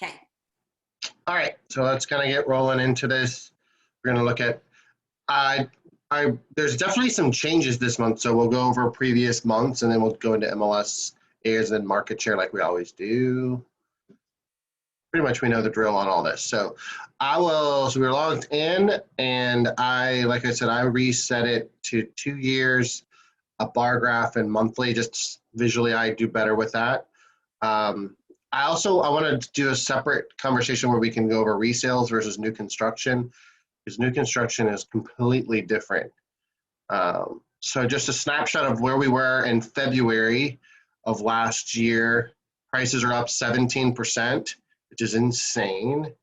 Okay. All right, so let's kind of get rolling into this. We're going to look at, there's definitely some changes this month, so we'll go over previous months and then we'll go into MLS areas and market share like we always do. Pretty much we know the drill on all this. So so we're logged in and like I said, I reset it to 2 years, a bar graph and monthly, just visually I do better with that. I want to do a separate conversation where we can go over resales versus new construction, because new construction is completely different. So just a snapshot of where we were in February of last year. Prices are up 17%, which is insane.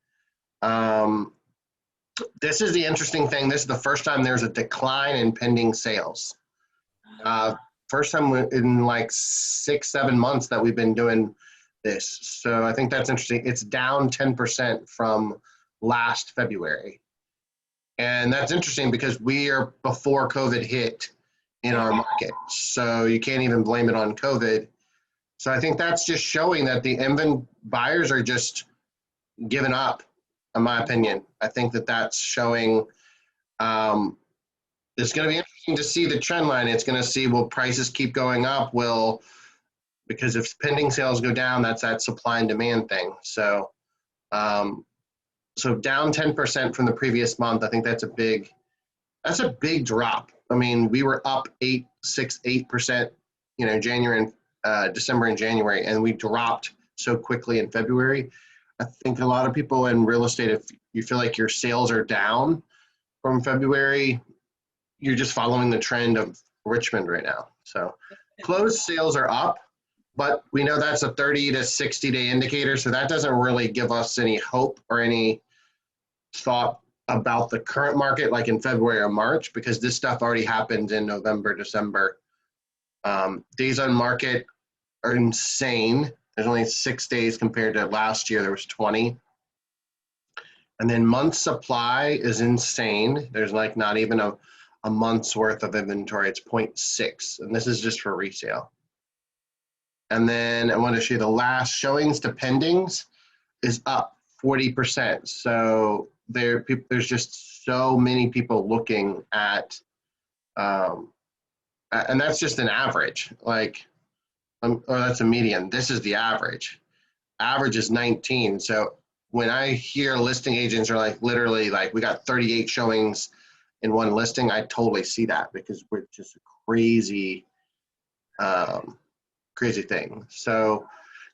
This is the interesting thing. This is the first time there's a decline in pending sales. First time in like 6-7 months that we've been doing this. So I think that's interesting. It's down 10% from last February. And that's interesting because we are before COVID hit in our market. So you can't even blame it on COVID. So I think that's just showing that the buyers are just giving up, in my opinion. I think that that's showing, it's going to be interesting to see the trend line. It's going to see, will prices keep going up? Because if pending sales go down, that's that supply and demand thing. So, so down 10% from the previous month. I think that's a big drop. I mean, we were up 8%, January and December and January, and we dropped so quickly in February. I think a lot of people in real estate, if you feel like your sales are down from February, you're just following the trend of Richmond right now. So closed sales are up, but we know that's a 30 to 60 day indicator. So that doesn't really give us any hope or any thought about the current market, like in February or March, because this stuff already happened in November, December. Days on market are insane. There's only 6 days compared to last year, there was 20. And then month supply is insane. There's like not even a month's worth of inventory. It's 0.6, and this is just for resale. And then I want to show you the last showings to pendings is up 40%. So there's just so many people looking at, and that's just an average, or that's a median. This is the average. Average is 19. So when I hear listing agents are like, literally like, we got 38 showings in one listing, I totally see that because we're just a crazy thing. So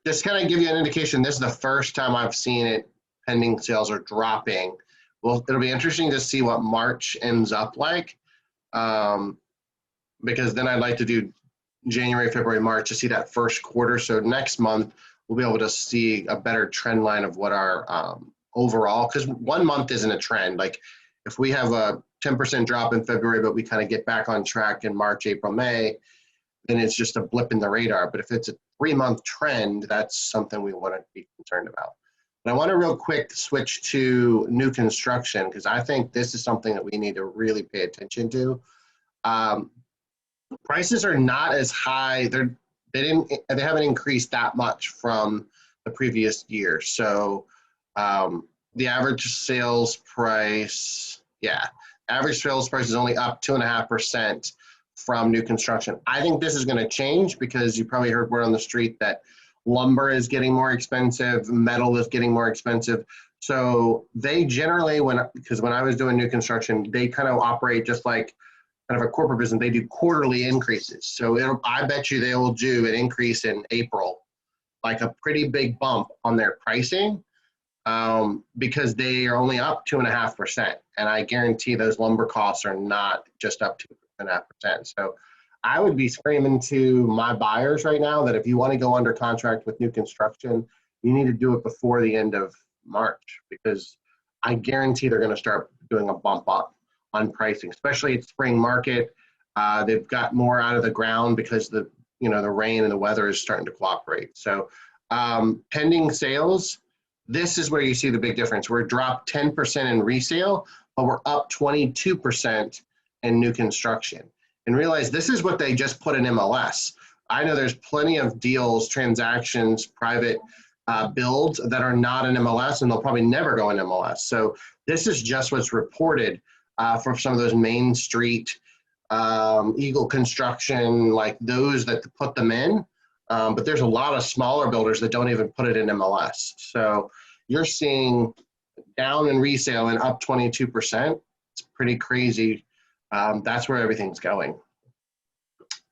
just kind of give you an indication, this is the first time I've seen it, pending sales are dropping. Well, it'll be interesting to see what March ends up like, because then I'd like to do January, February, March to see that first quarter. So next month, we'll be able to see a better trend line of what our overall, because 1 month isn't a trend. Like if we have a 10% drop in February, but we kind of get back on track in March, April, May, then it's just a blip in the radar. But if it's a 3-month trend, that's something we want to be concerned about. But I want to real quick switch to new construction, because I think this is something that we need to really pay attention to. Prices are not as high. They haven't increased that much from the previous year. So the average sales price, average sales price is only up 2.5% from new construction. I think this is going to change because you probably heard word on the street that lumber is getting more expensive, metal is getting more expensive. So they generally, because when I was doing new construction, they kind of operate just like kind of a corporate business. They do quarterly increases. So I bet you they will do an increase in April, like a pretty big bump on their pricing, because they are only up 2.5%. And I guarantee those lumber costs are not just up 2.5%. So I would be screaming to my buyers right now that if you want to go under contract with new construction, you need to do it before the end of March, because I guarantee they're going to start doing a bump up on pricing, especially at spring market. They've got more out of the ground because the rain and the weather is starting to cooperate. So pending sales, this is where you see the big difference. We're dropped 10% in resale, but we're up 22% in new construction. And realize this is what they just put in MLS. I know there's plenty of deals, transactions, private builds that are not in MLS, and they'll probably never go in MLS. So this is just what's reported from some of those Main Street, Eagle Construction, like those that put them in. But there's a lot of smaller builders that don't even put it in MLS. So you're seeing down in resale and up 22%. It's pretty crazy. That's where everything's going.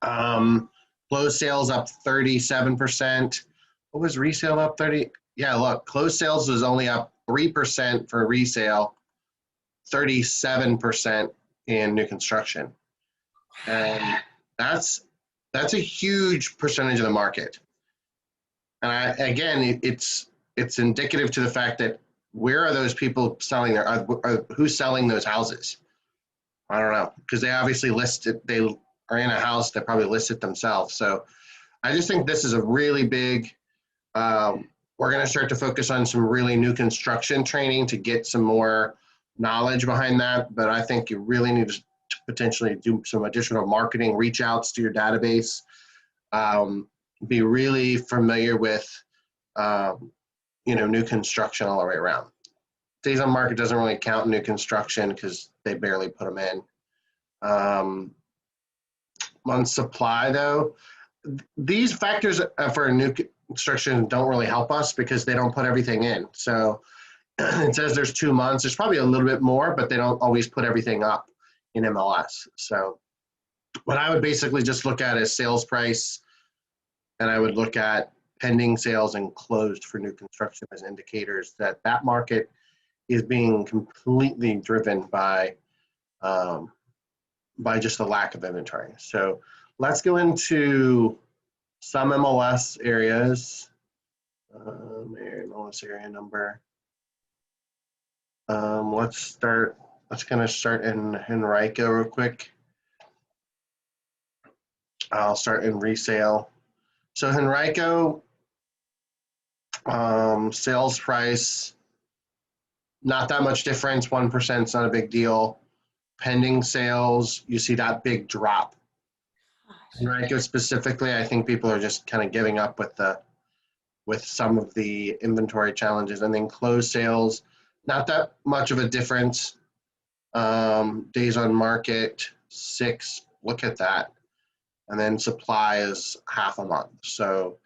Closed sales up 37%. What was resale up 30? Yeah, look, closed sales was only up 3% for resale, 37% in new construction. And that's a huge percentage of the market. And again, it's indicative to the fact that where are those people selling who's selling those houses? I don't know, because they obviously listed, they are in a house that probably listed themselves. So I just think this is a really big, we're going to start to focus on some really new construction training to get some more knowledge behind that. But I think you really need to potentially do some additional marketing, reach outs to your database, be really familiar with, new construction all the way around. Days on market doesn't really count in new construction because they barely put them in. Month supply, though, these factors for new construction don't really help us because they don't put everything in. So it says there's 2 months. There's probably a little bit more, but they don't always put everything up in MLS. So what I would basically just look at is sales price, and I would look at pending sales and closed for new construction as indicators that that market is being completely driven by just the lack of inventory. So let's go into some MLS areas. MLS area number. Let's kind of start in Henrico real quick. I'll start in resale. So Henrico, sales price, not that much difference, 1% is not a big deal. Pending sales, you see that big drop. Henrico specifically, I think people are just kind of giving up with some of the inventory challenges. And then closed sales, not that much of a difference. Days on market, 6, look at that. And then supply is half a month. So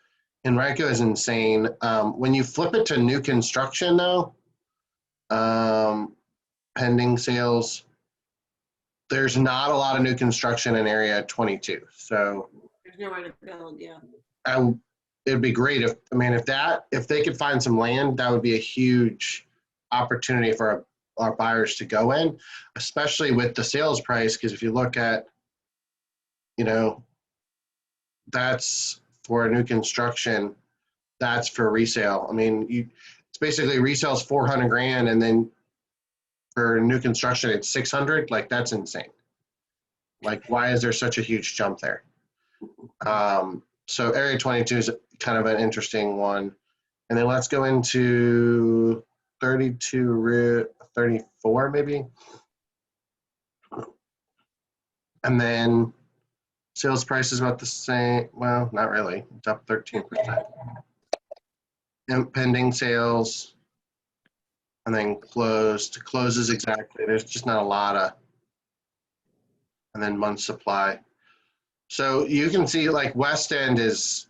Henrico is insane. When you flip it to new construction though, pending sales, there's not a lot of new construction in area 22. So there's nowhere to build, yeah. It'd be great if they could find some land, that would be a huge opportunity for our buyers to go in, especially with the sales price. Because if you look at, that's for new construction, that's for resale. It's basically resale is 400 grand, and then for new construction it's 600. Like, that's insane. Like, why is there such a huge jump there? So area 22 is kind of an interesting one. And then let's go into 32, 34 maybe. And then sales price is about the same. Well, not really. It's up 13%. And pending sales, and then closes exactly. There's just not a lot of, and then month supply. So you can see like West End there's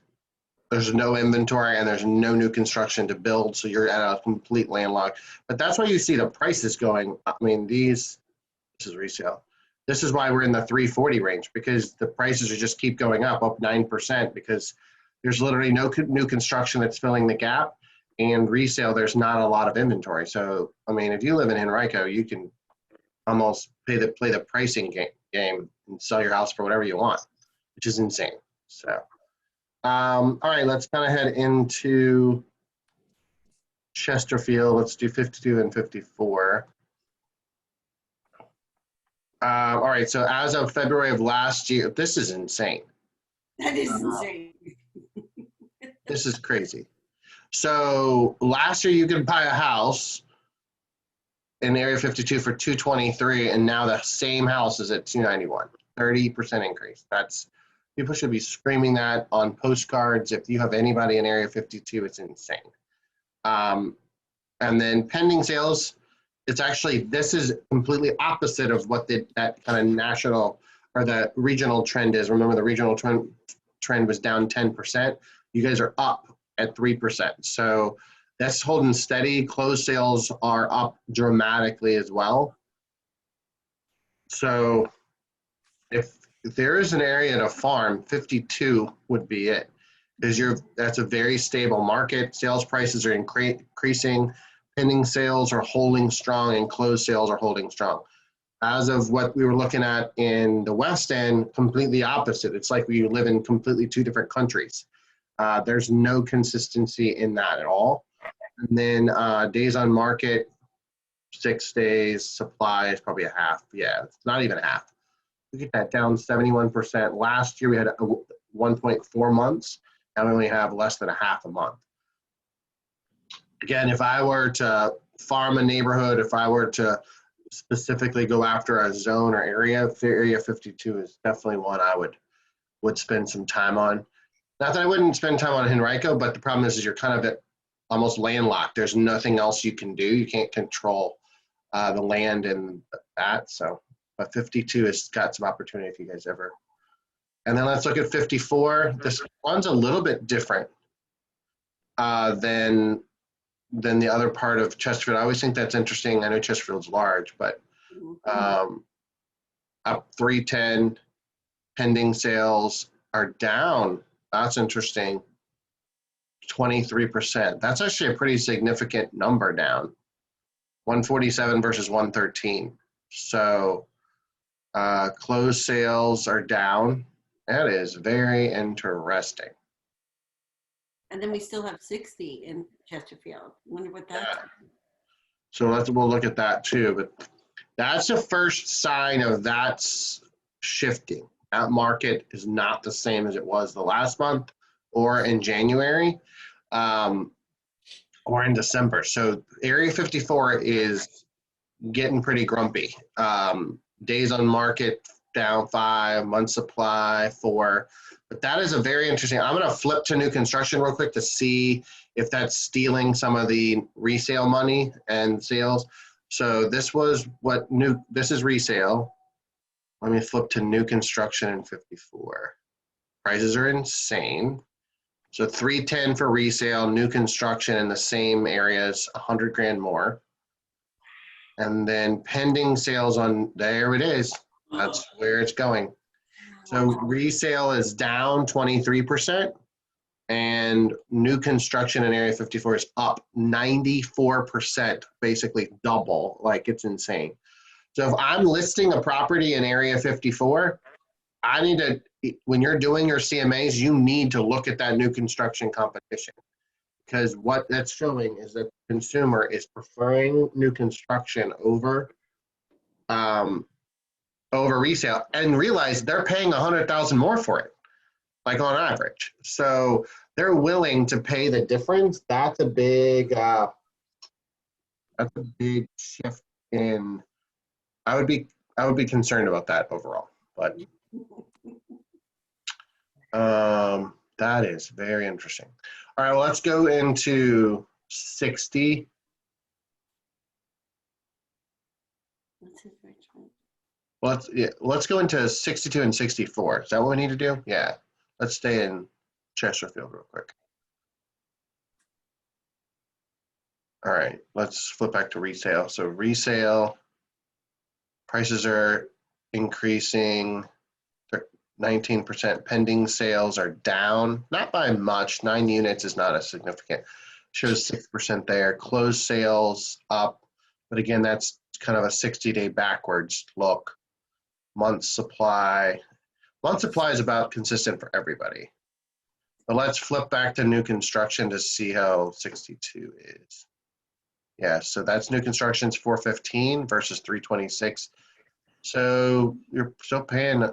no inventory and there's no new construction to build. So you're at a complete landlocked, but that's why you see the prices going. This is resale. This is why we're in the 340 range, because the prices are just keep going up 9%, because there's literally no new construction that's filling the gap, and resale, there's not a lot of inventory. So, if you live in Henrico, you can almost play the pricing game and sell your house for whatever you want, which is insane. So, all right, let's kind of head into Chesterfield. Let's do 52 and 54. All right, so as of February of last year, this is insane. That is insane. This is crazy. So last year you could buy a house in Area 52 for $223, and now the same house is at $291. 30% increase. People should be screaming that on postcards. If you have anybody in Area 52, it's insane. And then pending sales, it's actually, this is completely opposite of what that kind of national or the regional trend is. Remember, the regional trend was down 10%. You guys are up at 3%. So that's holding steady. Closed sales are up dramatically as well. So if there is an area to farm, 52 would be it. Because that's a very stable market. Sales prices are increasing. Pending sales are holding strong, and closed sales are holding strong. As of what we were looking at in the West End, completely opposite. It's like we live in completely two different countries. There's no consistency in that at all. And then days on market, 6 days. Supply is probably a half. Yeah, it's not even a half. Look at that, down 71%. Last year we had 1.4 months. Now we only have less than a half a month. Again, if I were to farm a neighborhood, if I were to specifically go after a zone or area, Area 52 is definitely one I would spend some time on. Not that I wouldn't spend time on Henrico, but the problem is you're kind of almost landlocked. There's nothing else you can do. You can't control the land and that. So, but 52 has got some opportunity if you guys ever. And then let's look at 54. This one's a little bit different than the other part of Chesterfield. I always think that's interesting. I know Chesterfield's large, but up 310. Pending sales are down. That's interesting. 23%. That's actually a pretty significant number down. 147 versus 113. So closed sales are down. That is very interesting. And then we still have 60 in Chesterfield. Wonder what that's. Yeah. So we'll look at that too. But that's the first sign of that's shifting. That market is not the same as it was the last month or in January or in December. So Area 54 is getting pretty grumpy. Days on market down 5, month supply 4. But that is a very interesting. I'm going to flip to new construction real quick to see if that's stealing some of the resale money and sales. So this is resale. Let me flip to new construction in 54. Prices are insane. So 310 for resale, new construction in the same areas, 100 grand more. And then pending sales on, there it is. That's where it's going. So resale is down 23%, and new construction in Area 54 is up 94%, basically double. Like, it's insane. So if I'm listing a property in Area 54, I need to, when you're doing your CMAs, you need to look at that new construction competition, because what that's showing is that the consumer is preferring new construction over resale, and realize they're paying $100,000 more for it, like on average. So they're willing to pay the difference. That's a big shift in. I would be concerned about that overall, but that is very interesting. All right, well, let's go into 60. Let's go into 62 and 64. Is that what we need to do? Yeah. Let's stay in Chesterfield real quick. All right, let's flip back to resale. So resale prices are increasing 19%. Pending sales are down, not by much. 9 units is not a significant. Shows 6% there. Closed sales up, but again, that's kind of a 60-day backwards look. Month supply is about consistent for everybody. But let's flip back to new construction to see how 62 is. Yeah, so that's new construction's 415 versus 326. So you're still paying,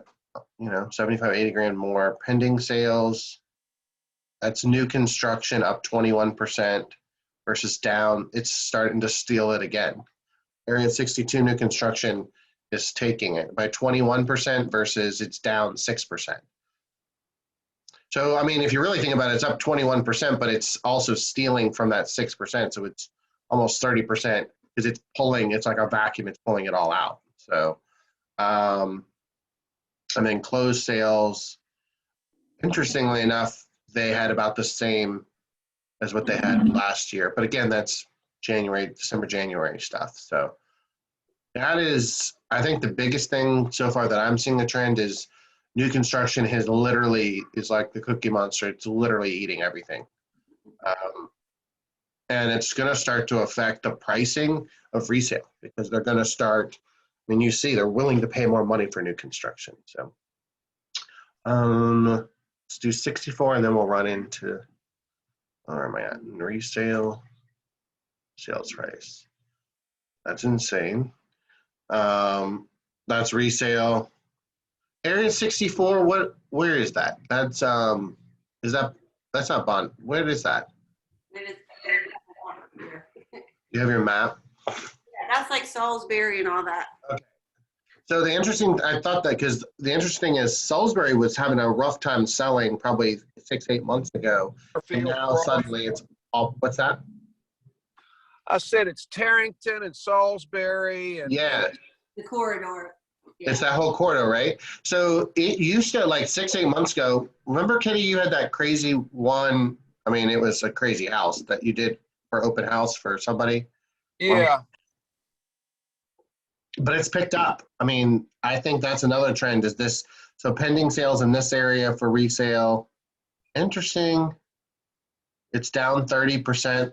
75, 80 grand more. Pending sales, that's new construction up 21% versus down. It's starting to steal it again. Area 62 new construction is taking it by 21% versus it's down 6%. So, I mean, if you really think about it, it's up 21%, but it's also stealing from that 6%. So it's almost 30% because it's like a vacuum, it's pulling it all out. So, and then closed sales, interestingly enough, they had about the same as what they had last year. But again, that's December, January stuff. So that is, I think the biggest thing so far that I'm seeing the trend is new construction is like the Cookie Monster. It's literally eating everything. And it's going to start to affect the pricing of resale because they're going to start, I mean, you see they're willing to pay more money for new construction. So let's do 64 and then we'll run into, where am I at? Resale, sales price. That's insane. That's resale. Area 64, where is that? That's that's not bond. Where is that? You have your map? Yeah, that's like Salisbury and all that. Okay. So I thought that because the interesting is Salisbury was having a rough time selling probably 6-8 months ago. And now suddenly it's all, what's that? I said it's Tarrington and Salisbury and Yeah. The corridor. Yeah. It's that whole corridor, right? So it used to, like 6-8 months ago, remember, Kitty, you had that crazy one, I mean, it was a crazy house that you did for open house for somebody. yeah. But it's picked up. I mean, I think that's another trend is this. So pending sales in this area for resale, interesting. It's down 30%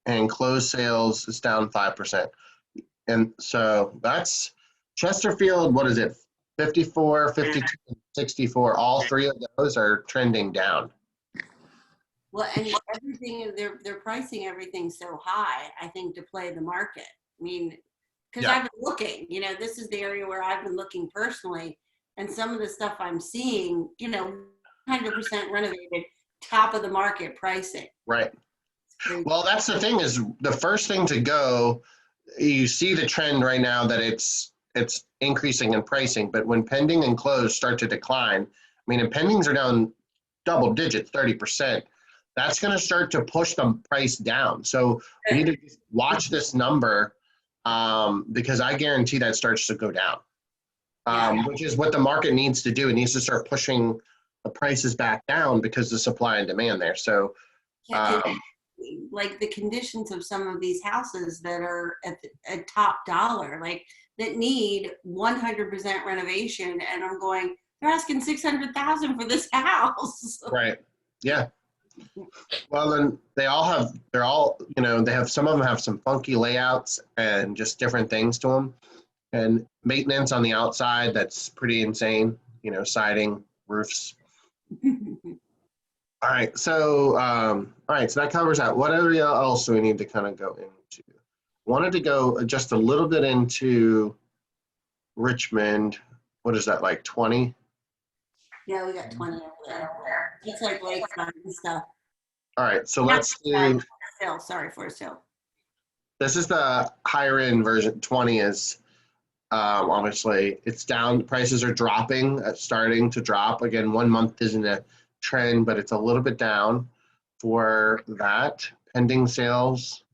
and closed sales is down 5%. And so that's Chesterfield, what is it? 54, 52, 64. All three of those are trending down. Well, and everything, they're pricing everything so high, I think, to play the market. I mean, because I've been looking, this is the area where I've been looking personally, and some of the stuff I'm seeing, 100% renovated, top of the market pricing. Right. Well, that's the thing is the first thing to go, you see the trend right now that it's increasing in pricing, but when pending and closed start to decline, I mean, and pendings are down double digits, 30%, that's going to start to push the price down. So we need to watch this number because I guarantee that starts to go down, which is what the market needs to do. It needs to start pushing the prices back down because the supply and demand there. So like the conditions of some of these houses that are at top dollar, like that need 100% renovation, and I'm going, they're asking $600,000 for this house. Right. Yeah. Well, then they have some of them have some funky layouts and just different things to them, and maintenance on the outside that's pretty insane. Siding, roofs. All right, so so that covers that. What area else do we need to kind of go into? Wanted to go just a little bit into Richmond. What is that, like 20? Yeah, we got 20 over there. It's like lakeside and stuff. All right, so let's do. Sorry, Forest Hill. This is the higher end version. 20 is obviously it's down. Prices are dropping, starting to drop again. 1 month isn't a trend, but it's a little bit down for that. Pending sales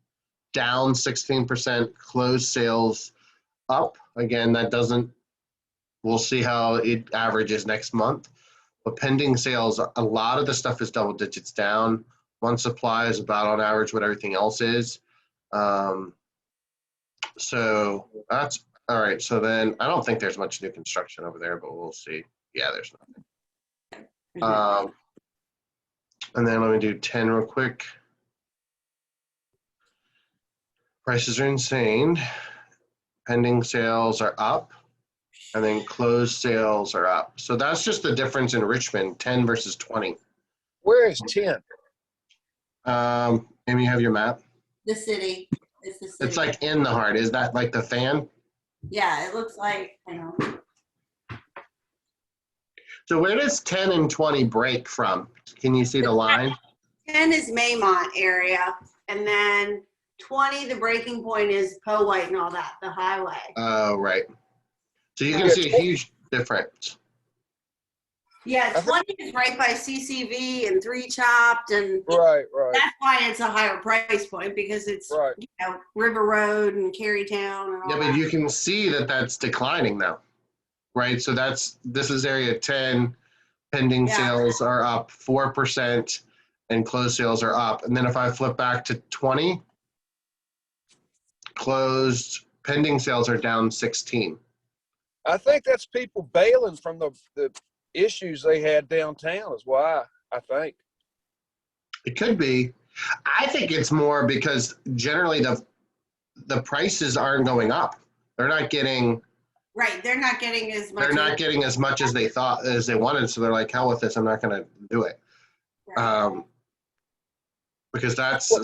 down 16%, closed sales up. Again, we'll see how it averages next month. But pending sales, a lot of the stuff is double digits down. Month supply is about on average what everything else is. So that's all right. So then I don't think there's much new construction over there, but we'll see. Yeah, there's nothing. And then let me do 10 real quick. Prices are insane. Pending sales are up, and then closed sales are up. So that's just the difference in Richmond, 10 versus 20. Where is 10? Amy, you have your map? The city. It's the city. It's like in the heart. Is that like the fan? Yeah, it looks like, So where does 10 and 20 break from? Can you see the line? 10 is Maymont area, and then 20, the breaking point is Powhite and all that, the highway. Oh, right. So you can see a huge difference. Yeah, I think, 20 is right by CCV and 3 Chopped, and right, that's why it's a higher price point, because it's, right. River Road and Carytown and all Yeah, but that. you can see that that's declining now, right? So this is area 10. Pending Yeah. sales are up 4% and closed sales are up. And then if I flip back to 20, closed pending sales are down 16. I think that's people bailing from the issues they had downtown is why, I think. It could be. I think it's more because generally the prices aren't going up. They're not getting Right, they're not getting as much. they're not getting as much as they thought as they wanted. So they're like, hell with this. I'm not going to do it. Right. Because that's Well,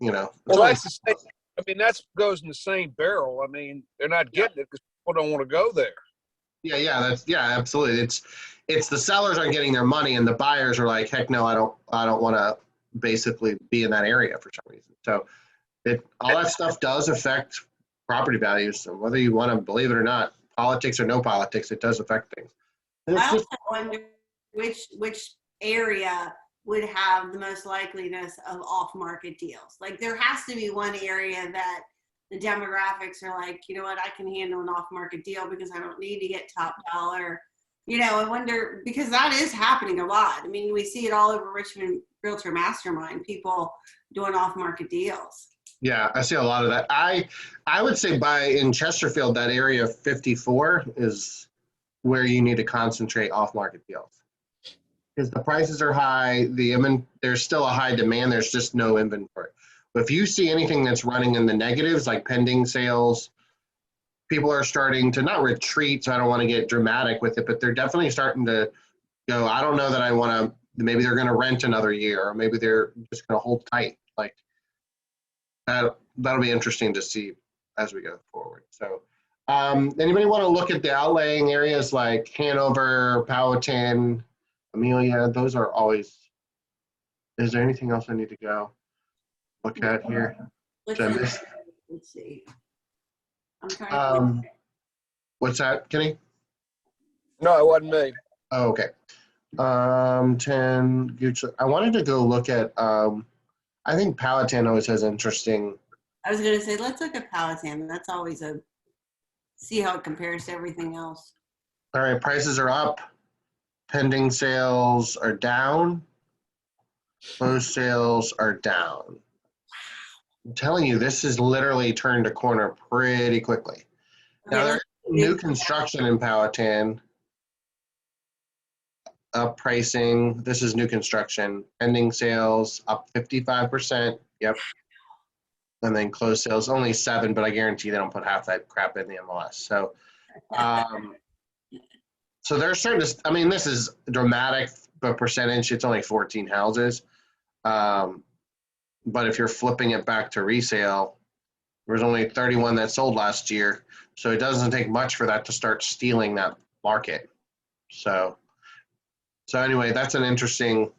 only, that's the same. I mean, that goes in the same barrel. I mean, they're not getting it because people don't want to go there. yeah, absolutely. It's the sellers aren't getting their money and the buyers are like, heck no, I don't want to basically be in that area for some reason. So all that stuff does affect property values. So whether you want to believe it or not, politics or no politics, it does affect things. I also wonder which area would have the most likeliness of off-market deals. Like, there has to be one area that the demographics are like, you know what, I can handle an off-market deal because I don't need to get top dollar. I wonder, because that is happening a lot. I mean, we see it all over Richmond Realtor Mastermind, people doing off-market deals. Yeah, I see a lot of that. I would say in Chesterfield, that area 54 is where you need to concentrate off-market deals. Because the prices are high, there's still a high demand, there's just no inventory. But if you see anything that's running in the negatives, like pending sales, people are starting to not retreat, so I don't want to get dramatic with it, but they're definitely starting to go, I don't know that I want to, maybe they're going to rent another year, or maybe they're just going to hold tight. Like, that'll be interesting to see as we go forward. So anybody want to look at the outlying areas like Hanover, Powhatan, Amelia? Those are always, is there anything else I need to go look at here? Let's see. I'm trying to what's that, Kenny? No, it wasn't me. Oh, okay. 10 Gooch. I wanted to go look at I think Powhatan always has interesting. I was going to say, let's look at Powhatan. That's always see how it compares to everything else. All right, prices are up. Pending sales are down. Closed sales are down. I'm telling you, this has literally turned a corner pretty quickly. Now, there's new construction in Powhatan. Up pricing. This is new construction. Pending sales up 55%. Yep. And then closed sales only 7, but I guarantee they don't put half that crap in the MLS. So, so they're starting to. I mean, this is dramatic, but percentage. It's only 14 houses. But if you're flipping it back to resale, there was only 31 that sold last year. So it doesn't take much for that to start stealing that market. So anyway, that's an interesting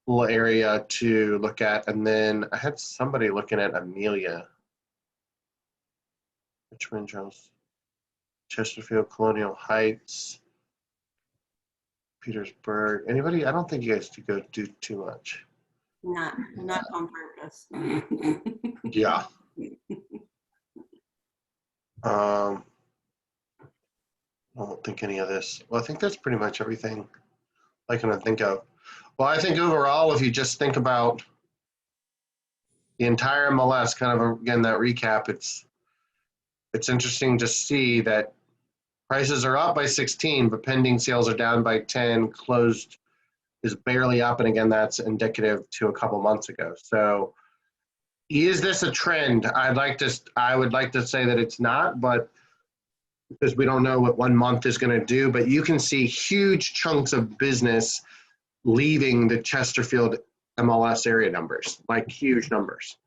little area to look at. And then I had somebody looking at Amelia. Richmond, Jones, Chesterfield, Colonial Heights, Petersburg. Anybody? I don't think you guys go do too much. Not on purpose. Yeah. I don't think any of this. Well, I think that's pretty much everything I can think of. Well, I think overall, if you just think about the entire MLS, kind of again that recap, it's interesting to see that prices are up by 16, but pending sales are down by 10. Closed is barely up, and again, that's indicative to a couple months ago. So, is this a trend? I would like to say that it's not, but because we don't know what 1 month is going to do, but you can see huge chunks of business leaving the Chesterfield MLS area numbers, like huge numbers.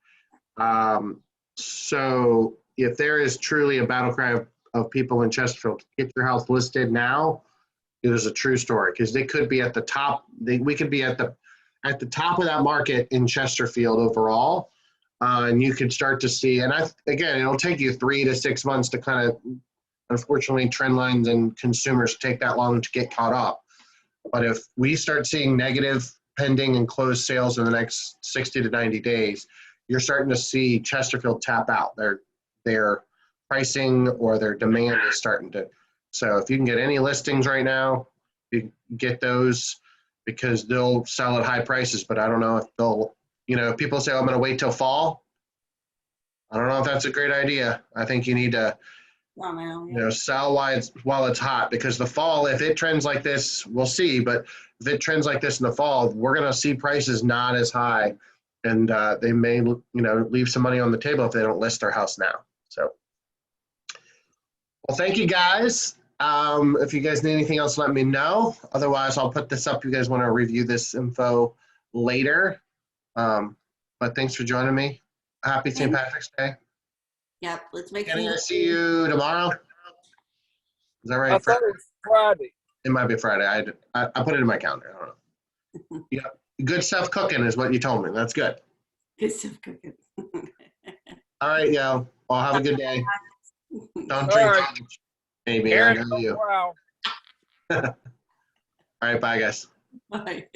So if there is truly a battle cry of people in Chesterfield, get your house listed now, it is a true story, because they could be at the top. We could be at the top of that market in Chesterfield overall, and you could start to see. And again, it'll take you 3 to 6 months to kind of. Unfortunately, trend lines and consumers take that long to get caught up. But if we start seeing negative pending and closed sales in the next 60 to 90 days, you're starting to see Chesterfield tap out. Their pricing or their demand is starting to. So if you can get any listings right now, you get those because they'll sell at high prices. But I don't know if they'll, if people say, oh, I'm going to wait till fall. I don't know if that's a great idea. I think you need to, sell while it's hot, because the fall, if it trends like this, we'll see. But if it trends like this in the fall, we're going to see prices not as high, and they may, leave some money on the table if they don't list their house now. So, well, thank you guys. If you guys need anything else, let me know. Otherwise, I'll put this up. You guys want to review this info later. But thanks for joining me. Happy St. Patrick's Day. Yep, let's make Can I see you tomorrow? Is that right? I thought it was Friday. It might be Friday. I put it in my calendar. I don't know. Yeah, good stuff cooking is what you told me. That's good. Good stuff cooking. All right, yo. Well, have a good day. Don't drink too much, maybe. I know you. Wow. All right, bye, guys. Bye.